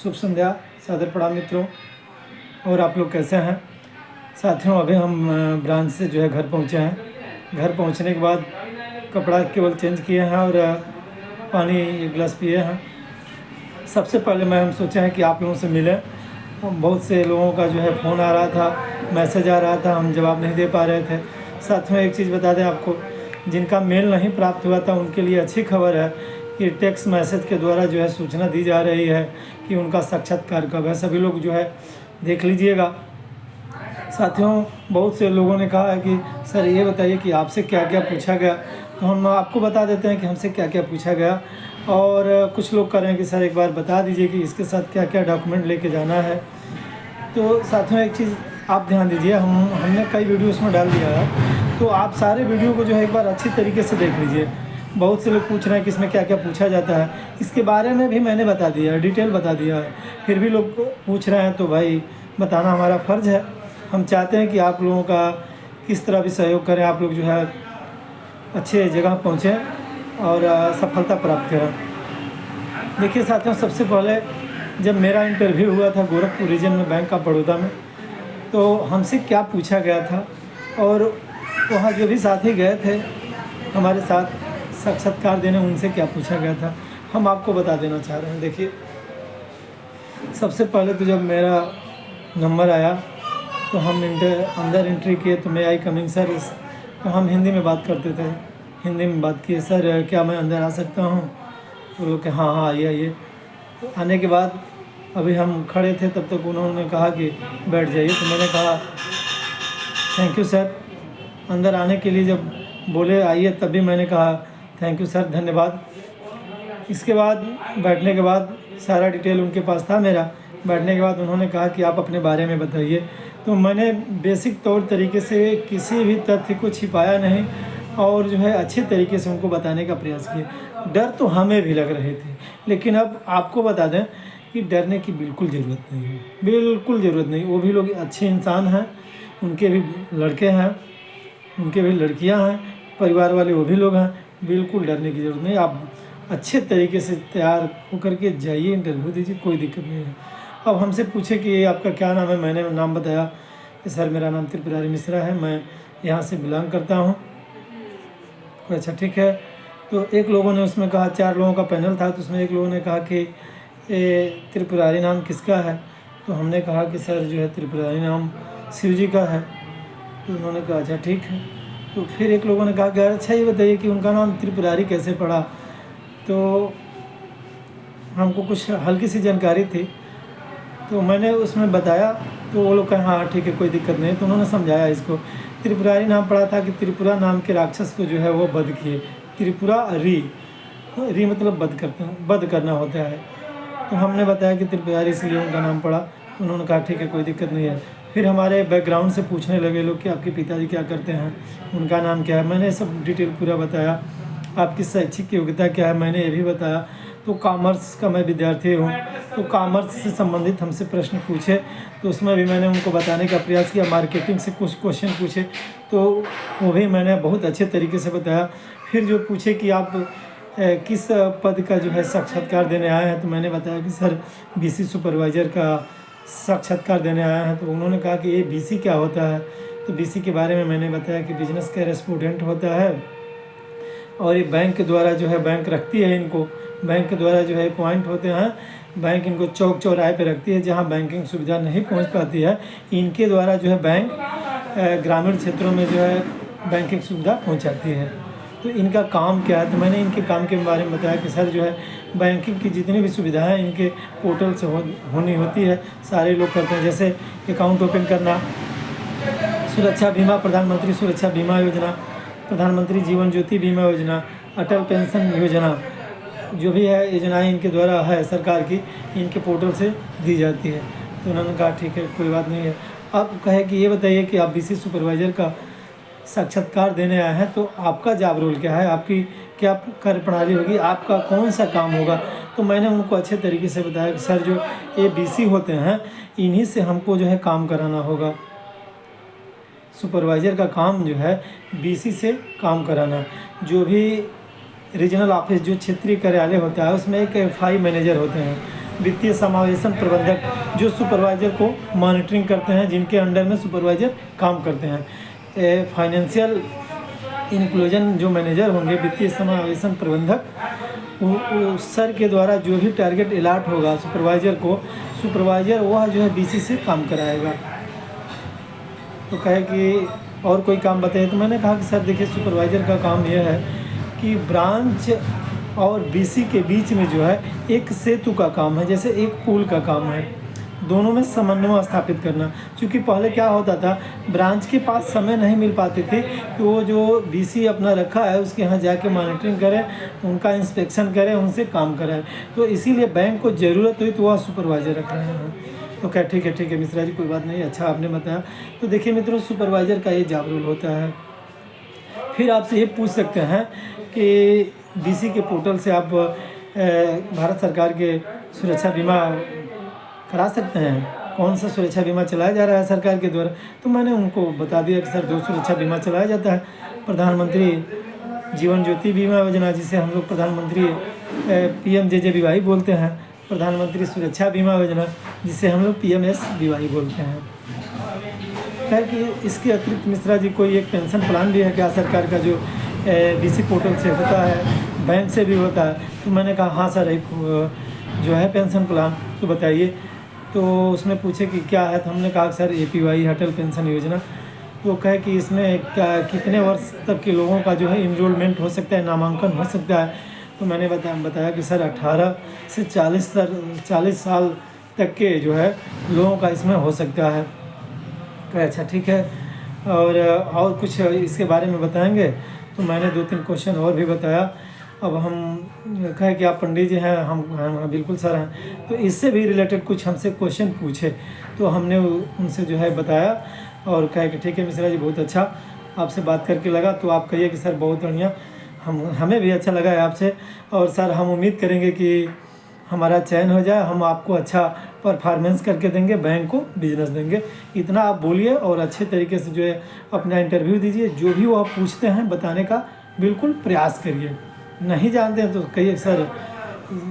शुभ संध्या, सादर प्रणाम मित्रों। और आप लोग कैसे हैं साथियों? अभी हम ब्रांच से जो है घर पहुंचे हैं। घर पहुंचने के बाद कपड़ा केवल चेंज किए हैं और पानी एक गिलास पिए हैं। सबसे पहले हम सोचे हैं कि आप लोगों से मिलें। बहुत से लोगों का जो है फ़ोन आ रहा था, मैसेज आ रहा था, हम जवाब नहीं दे पा रहे थे। साथ में एक चीज़ बता दें आपको, जिनका मेल नहीं प्राप्त हुआ था उनके लिए अच्छी खबर है कि टेक्स्ट मैसेज के द्वारा जो है सूचना दी जा रही है कि उनका साक्षात्कार कब है। सभी लोग जो है देख लीजिएगा। साथियों, बहुत से लोगों ने कहा है कि सर ये बताइए कि आपसे क्या क्या पूछा गया, तो हम आपको बता देते हैं कि हमसे क्या क्या पूछा गया। और कुछ लोग कह रहे हैं कि सर एक बार बता दीजिए कि इसके साथ क्या क्या डॉक्यूमेंट लेके जाना है। तो साथियों, एक चीज़ आप ध्यान दीजिए, हमने कई वीडियो उसमें डाल दिया है, तो आप सारे वीडियो को जो है एक बार अच्छी तरीके से देख लीजिए। बहुत से लोग पूछ रहे हैं कि इसमें क्या क्या पूछा जाता है, इसके बारे में भी मैंने बता दिया है, डिटेल बता दिया है। फिर भी लोग पूछ रहे हैं तो भाई बताना हमारा फ़र्ज़ है। हम चाहते हैं कि आप लोगों का किस तरह भी सहयोग करें, आप लोग जो है अच्छे जगह पहुँचें और सफलता प्राप्त करें। देखिए साथियों, सबसे पहले जब मेरा इंटरव्यू हुआ था गोरखपुर रीजन में बैंक ऑफ बड़ौदा में, तो हमसे क्या पूछा गया था और वहाँ जो भी साथी गए थे हमारे साथ साक्षात्कार देने, उनसे क्या पूछा गया था, हम आपको बता देना चाह रहे हैं। देखिए, सबसे पहले तो जब मेरा नंबर आया तो हम अंदर एंट्री किए तो मैं आई कमिंग सर, तो हम हिंदी में बात करते थे। हिंदी में बात किए, सर क्या मैं अंदर आ सकता हूँ? तो लोग कि हाँ आइए आइए। आने के बाद अभी हम खड़े थे, तब तक उन्होंने कहा कि बैठ जाइए, तो मैंने कहा थैंक यू सर। अंदर आने के लिए जब बोले आइए, तब भी मैंने कहा थैंक यू सर, धन्यवाद। इसके बाद बैठने के बाद सारा डिटेल उनके पास था मेरा। बैठने के बाद उन्होंने कहा कि आप अपने बारे में बताइए। तो मैंने बेसिक तौर तरीके से किसी भी तथ्य को छिपाया नहीं और जो है अच्छे तरीके से उनको बताने का प्रयास किया। डर तो हमें भी लग रहे थे, लेकिन अब आपको बता दें कि डरने की बिल्कुल ज़रूरत नहीं है, बिल्कुल ज़रूरत नहीं। वो भी लोग अच्छे इंसान हैं, उनके भी लड़के हैं, उनके भी लड़कियां हैं, परिवार वाले वो भी लोग हैं। बिल्कुल डरने की ज़रूरत नहीं। आप अच्छे तरीके से तैयार होकर के जाइए, इंटरव्यू दीजिए, कोई दिक्कत नहीं है। अब हमसे पूछे कि आपका क्या नाम है, मैंने नाम बताया कि सर मेरा नाम त्रिपुरारी मिश्रा है, मैं यहाँ से बिलोंग करता हूँ। अच्छा ठीक है। तो एक लोगों ने उसमें कहा, 4 लोगों का पैनल था, तो उसमें एक लोगों ने कहा कि त्रिपुरारी नाम किसका है? तो हमने कहा कि सर जो है त्रिपुरारी नाम शिव जी का है। तो उन्होंने कहा अच्छा ठीक है। तो फिर एक लोगों ने कहा कि अच्छा ये बताइए कि उनका नाम त्रिपुरारी कैसे पड़ा? तो हमको कुछ हल्की सी जानकारी थी, तो मैंने उसमें बताया। तो वो लोग कहे हाँ ठीक है, कोई दिक्कत नहीं। तो उन्होंने समझाया इसको। त्रिपुरारी नाम पड़ा था कि त्रिपुरा नाम के राक्षस को जो है वो वध किए। त्रिपुरा री मतलब वध करना होता है। तो हमने बताया कि त्रिपुरारी इसलिए उनका नाम पड़ा। तो उन्होंने कहा ठीक है, कोई दिक्कत नहीं है। फिर हमारे बैकग्राउंड से पूछने लगे लोग कि आपके पिताजी क्या करते हैं, उनका नाम क्या है। मैंने सब डिटेल पूरा बताया। आपकी शैक्षिक योग्यता क्या है, मैंने ये भी बताया। तो कॉमर्स का मैं विद्यार्थी हूँ, तो कॉमर्स से संबंधित हमसे प्रश्न पूछे, तो उसमें भी मैंने उनको बताने का प्रयास किया। मार्केटिंग से कुछ क्वेश्चन पूछे, तो वो भी मैंने बहुत अच्छे तरीके से बताया। फिर जो पूछे कि आप किस पद का जो है साक्षात्कार देने आए हैं, तो मैंने बताया कि सर बीसी सुपरवाइज़र का साक्षात्कार देने आया है। तो उन्होंने कहा कि ये बीसी क्या होता है? तो बीसी के बारे में मैंने बताया कि बिजनेस करेस्पोंडेंट होता है और ये बैंक के द्वारा जो है, बैंक रखती है इनको, बैंक के द्वारा जो है पॉइंट होते हैं, बैंक इनको चौक चौराहे पे रखती है जहाँ बैंकिंग सुविधा नहीं पहुँच पाती है, इनके द्वारा जो है बैंक ग्रामीण क्षेत्रों में जो है बैंकिंग सुविधा पहुँचाती है। तो इनका काम क्या है? तो मैंने इनके काम के बारे में बताया कि सर जो है बैंकिंग की जितनी भी सुविधाएं इनके पोर्टल से होनी होती है, सारे लोग करते हैं। जैसे अकाउंट ओपन करना, सुरक्षा बीमा, प्रधानमंत्री सुरक्षा बीमा योजना, प्रधानमंत्री जीवन ज्योति बीमा योजना, अटल पेंशन योजना, जो भी है योजनाएं इनके द्वारा है सरकार की, इनके पोर्टल से दी जाती है। तो उन्होंने कहा ठीक है, कोई बात नहीं है। अब कहे कि ये बताइए कि आप बीसी सुपरवाइज़र का साक्षात्कार देने आए हैं, तो आपका जॉब रोल क्या है, आपकी क्या कार्य प्रणाली होगी, आपका कौन सा काम होगा? तो मैंने उनको अच्छे तरीके से बताया कि सर जो ये बीसी होते हैं, इन्हीं से हमको जो है काम कराना होगा। सुपरवाइज़र का काम जो है बीसी से काम कराना। जो भी रीजनल ऑफिस, जो क्षेत्रीय कार्यालय होता है, उसमें एक एफआई मैनेजर होते हैं। वित्तीय समावेशन प्रबंधक, जो सुपरवाइज़र को मॉनिटरिंग करते हैं, जिनके अंडर में सुपरवाइज़र काम करते हैं। फाइनेंशियल इंक्लूजन जो मैनेजर होंगे, वित्तीय समावेशन प्रबंधक, वो सर के द्वारा जो भी टारगेट अलॉट होगा सुपरवाइज़र को, सुपरवाइज़र वह जो है बीसी से काम कराएगा। तो कहे कि और कोई काम बताइए, तो मैंने कहा कि सर देखिए, सुपरवाइज़र का काम यह है कि ब्रांच और बीसी के बीच में जो है एक सेतु का काम है, जैसे एक पुल का काम है, दोनों में समन्वय स्थापित करना। क्योंकि पहले क्या होता था, ब्रांच के पास समय नहीं मिल पाती थी कि वो जो बीसी अपना रखा है उसके यहाँ जाके मॉनिटरिंग करें, उनका इंस्पेक्शन करें, उनसे काम कराएं। तो इसीलिए बैंक को ज़रूरत हुई तो वह सुपरवाइज़र रख रहे हैं। तो क्या ठीक है मिश्रा जी, कोई बात नहीं, अच्छा आपने बताया। तो देखिए मित्रों, सुपरवाइज़र का ये जॉब रोल होता है। फिर आपसे ये पूछ सकते हैं कि बीसी के पोर्टल से आप भारत सरकार के सुरक्षा बीमा करा सकते हैं। कौन सा सुरक्षा बीमा चलाया जा रहा है सरकार के द्वारा? तो मैंने उनको बता दिया कि सर 2 सुरक्षा बीमा चलाया जाता है। प्रधानमंत्री जीवन ज्योति बीमा योजना, जिसे हम लोग प्रधानमंत्री PMJJBY बोलते हैं, प्रधानमंत्री सुरक्षा बीमा योजना, जिसे हम लोग PMSBY बोलते हैं। खैर कि इसके अतिरिक्त मिश्रा जी कोई एक पेंशन प्लान भी है क्या सरकार का, जो बीसी पोर्टल से होता है, बैंक से भी होता है? तो मैंने कहा हाँ सर, एक जो है पेंशन प्लान, तो बताइए। तो उसमें पूछे कि क्या है, तो हमने कहा सर APY अटल पेंशन योजना। तो कहे कि इसमें कितने वर्ष तक के लोगों का जो है इनरोलमेंट हो सकता है, नामांकन हो सकता है? तो मैंने बताया कि सर 18 से 40 साल तक के जो है लोगों का इसमें हो सकता है। कहे अच्छा ठीक है, और कुछ इसके बारे में बताएंगे? तो मैंने 2-3 क्वेश्चन और भी बताया। अब हम कहे कि आप पंडित जी हैं, हम बिल्कुल सर हैं। तो इससे भी रिलेटेड कुछ हमसे क्वेश्चन पूछे, तो हमने उनसे जो है बताया और कहे कि ठीक है मिश्रा जी, बहुत अच्छा आपसे बात करके लगा। तो आप कहिए कि सर बहुत बढ़िया, हमें भी अच्छा लगा है आपसे, और सर हम उम्मीद करेंगे कि हमारा चयन हो जाए, हम आपको अच्छा परफॉर्मेंस करके देंगे, बैंक को बिजनेस देंगे। इतना आप बोलिए और अच्छे तरीके से जो है अपना इंटरव्यू दीजिए। जो भी वो आप पूछते हैं बताने का बिल्कुल प्रयास करिए। नहीं जानते हैं तो कहिए सर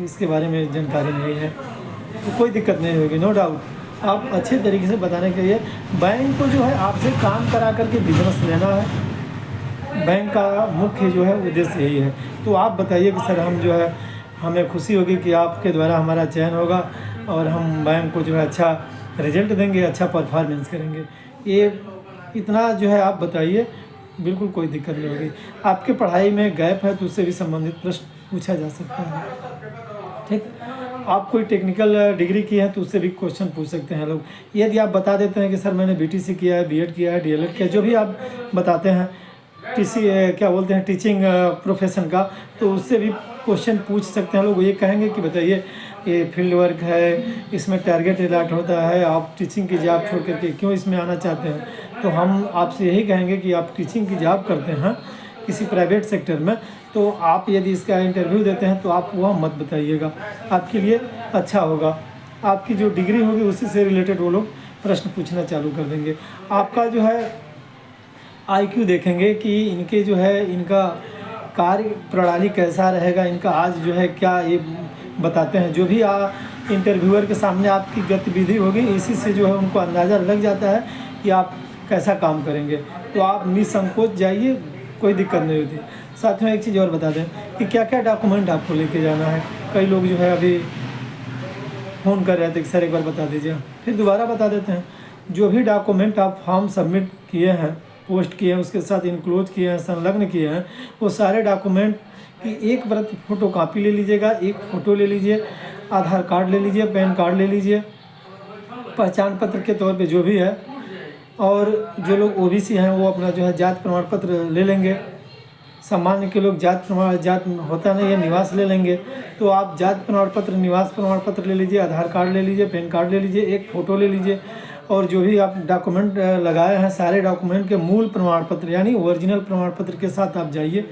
इसके बारे में जानकारी नहीं है, तो कोई दिक्कत नहीं होगी, नो डाउट। आप अच्छे तरीके से बताने के लिए, बैंक को जो है आपसे काम करा करके बिजनेस लेना है, बैंक का मुख्य जो है उद्देश्य यही है। तो आप बताइए कि सर हम जो है, हमें खुशी होगी कि आपके द्वारा हमारा चयन होगा और हम बैंक को जो है अच्छा रिजल्ट देंगे, अच्छा परफॉर्मेंस करेंगे। ये इतना जो है आप बताइए, बिल्कुल कोई दिक्कत नहीं होगी। आपके पढ़ाई में गैप है तो उससे भी संबंधित प्रश्न पूछा जा सकता है, ठीक। आप कोई टेक्निकल डिग्री की है तो उससे भी क्वेश्चन पूछ सकते हैं लोग। यदि आप बता देते हैं कि सर मैंने BTC किया है, B.Ed किया है, DLED किया है, जो भी आप बताते हैं, क्या बोलते हैं, टीचिंग प्रोफेशन का, तो उससे भी क्वेश्चन पूछ सकते हैं लोग। ये कहेंगे कि बताइए ये फील्ड वर्क है, इसमें टारगेट अलॉट होता है, आप टीचिंग की जॉब छोड़ करके क्यों इसमें आना चाहते हैं? तो हम आपसे यही कहेंगे कि आप टीचिंग की जॉब करते हैं किसी प्राइवेट सेक्टर में, तो आप यदि इसका इंटरव्यू देते हैं तो आप वह मत बताइएगा, आपके लिए अच्छा होगा। आपकी जो डिग्री होगी उसी से रिलेटेड वो लोग प्रश्न पूछना चालू कर देंगे। आपका जो है IQ देखेंगे कि इनके जो है इनका कार्य प्रणाली कैसा रहेगा, इनका आज जो है क्या ये बताते हैं। जो भी इंटरव्यूअर के सामने आपकी गतिविधि होगी, इसी से जो है उनको अंदाज़ा लग जाता है कि आप कैसा काम करेंगे। तो आप निसंकोच जाइए, कोई दिक्कत नहीं होती। साथ में एक चीज़ और बता दें कि क्या क्या डॉक्यूमेंट आपको लेके जाना है। कई लोग जो है अभी फ़ोन कर रहे थे कि सर एक बार बता दीजिए, फिर दोबारा बता देते हैं। जो भी डॉक्यूमेंट आप फॉर्म सबमिट किए हैं, पोस्ट किए हैं, उसके साथ इनक्लोज किए हैं, संलग्न किए हैं, वो सारे डॉक्यूमेंट की एक प्रति फ़ोटोकॉपी ले लीजिएगा, एक फ़ोटो ले लीजिए, आधार कार्ड ले लीजिए, पैन कार्ड ले लीजिए, पहचान पत्र के तौर पे जो भी है, और जो लोग OBC हैं वो अपना जो है जाति प्रमाण पत्र ले लेंगे। सामान्य के लोग जाति होता नहीं है, निवास ले लेंगे। तो आप जाति प्रमाण पत्र, निवास प्रमाण पत्र ले लीजिए, आधार कार्ड ले लीजिए, पैन कार्ड ले लीजिए, एक फ़ोटो ले लीजिए, और जो भी आप डॉक्यूमेंट लगाए हैं सारे डॉक्यूमेंट के मूल प्रमाण पत्र यानी ओरिजिनल प्रमाण पत्र के साथ आप जाइए,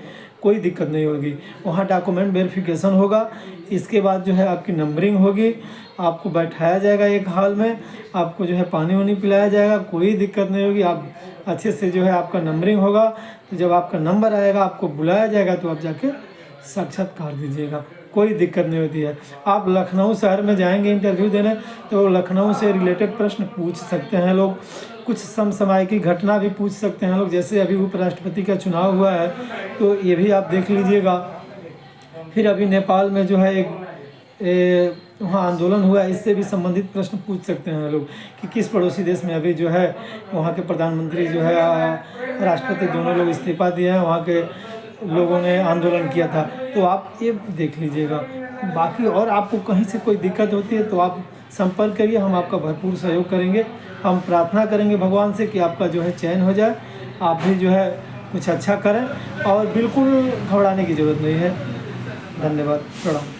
कोई दिक्कत नहीं होगी। वहाँ डॉक्यूमेंट वेरिफिकेशन होगा, इसके बाद जो है आपकी नंबरिंग होगी, आपको बैठाया जाएगा एक हॉल में, आपको जो है पानी वानी पिलाया जाएगा, कोई दिक्कत नहीं होगी। आप अच्छे से जो है आपका नंबरिंग होगा, तो जब आपका नंबर आएगा आपको बुलाया जाएगा, तो आप जाके साक्षात्कार दीजिएगा, कोई दिक्कत नहीं होती है। आप लखनऊ शहर में जाएंगे इंटरव्यू देने तो लखनऊ से रिलेटेड प्रश्न पूछ सकते हैं लोग, कुछ समसामयिक घटना भी पूछ सकते हैं लोग। जैसे अभी उपराष्ट्रपति का चुनाव हुआ है तो ये भी आप देख लीजिएगा। फिर अभी नेपाल में जो है एक वहाँ आंदोलन हुआ, इससे भी संबंधित प्रश्न पूछ सकते हैं लोग कि किस पड़ोसी देश में अभी जो है वहाँ के प्रधानमंत्री जो है राष्ट्रपति दोनों लोग इस्तीफा दिए हैं, वहाँ के लोगों ने आंदोलन किया था। तो आप ये देख लीजिएगा। बाकी और आपको कहीं से कोई दिक्कत होती है तो आप संपर्क करिए, हम आपका भरपूर सहयोग करेंगे। हम प्रार्थना करेंगे भगवान से कि आपका जो है चयन हो जाए, आप भी जो है कुछ अच्छा करें और बिल्कुल घबराने की ज़रूरत नहीं है। धन्यवाद, प्रणाम।